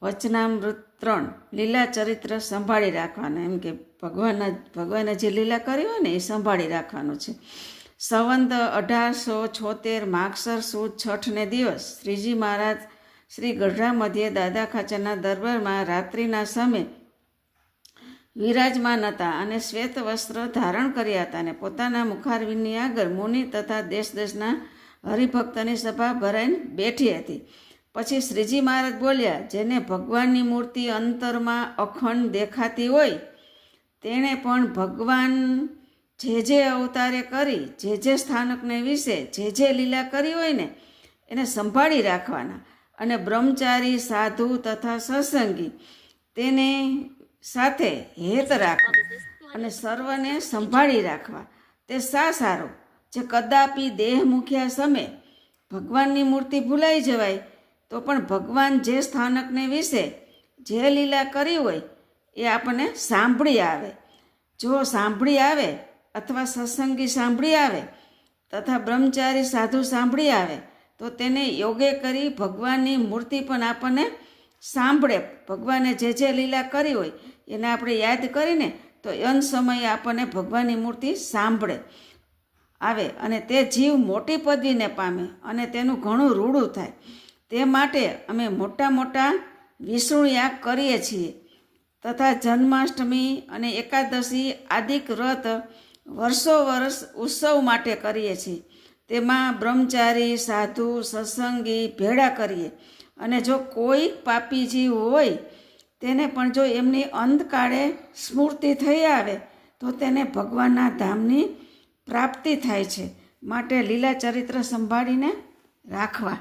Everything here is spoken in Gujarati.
વચનામૃત 3 લીલા ચરિત્ર સંભાળી રાખવાના. એમ કે ભગવાને જે લીલા કરી હોય ને એ સંભાળી રાખવાનું છે. સંવંત 1876 માગસર સુદ છઠને દિવસ શ્રીજી મહારાજ શ્રી ગઢડા મધ્યે દાદા ખાચરના દરબારમાં રાત્રિના સમયે વિરાજમાન હતા અને શ્વેત વસ્ત્ર ધારણ કર્યા હતા અને પોતાના મુખારવિંદની આગળ મુનિ તથા દેશ દેશના હરિભક્તની સભા ભરાઈને બેઠી હતી. પછી શ્રીજી મહારાજ બોલ્યા, જેને ભગવાનની મૂર્તિ અંતરમાં અખંડ દેખાતી હોય તેણે પણ ભગવાન જે અવતારે કરી જે સ્થાનકને વિશે જે લીલા કરી હોય ને એને સંભાળી રાખવાના અને બ્રહ્મચારી સાધુ તથા સત્સંગી તેને સાથે હેત રાખવા અને સર્વને સંભાળી રાખવા. તે શા સારો જે કદાપી દેહ મૂક્યા સમયે ભગવાનની મૂર્તિ ભૂલાઈ જવાય તો પણ ભગવાન જે સ્થાનકને વિશે જે લીલા કરી હોય એ આપણને સાંભળી આવે. જો સાંભળી આવે અથવા સત્સંગી સાંભળી આવે તથા બ્રહ્મચારી સાધુ સાંભળી આવે તો તેને યોગે કરી ભગવાનની મૂર્તિ પણ આપણને સાંભળે. ભગવાને જે લીલા કરી હોય એને આપણે યાદ કરીને તો અંત સમયે આપણને ભગવાનની મૂર્તિ સાંભળે આવે અને તે જીવ મોટી પદવીને પામે અને તેનું ઘણું રૂડું થાય. તે માટે અમે મોટા મોટા વિષ્ણુ યાગ કરીએ છીએ તથા જન્માષ્ટમી અને એકાદશી આદિક વ્રત વર્ષો વર્ષ ઉત્સવ માટે કરીએ છીએ. તેમાં બ્રહ્મચારી સાધુ સત્સંગી ભેળા કરીએ અને જો કોઈ પાપી જીવ હોય તેને પણ જો એમની અંતકાળે સ્મૃતિ થઈ આવે તો તેને ભગવાનના ધામની પ્રાપ્તિ થાય છે. માટે લીલા ચરિત્ર સંભાળીને રાખવા.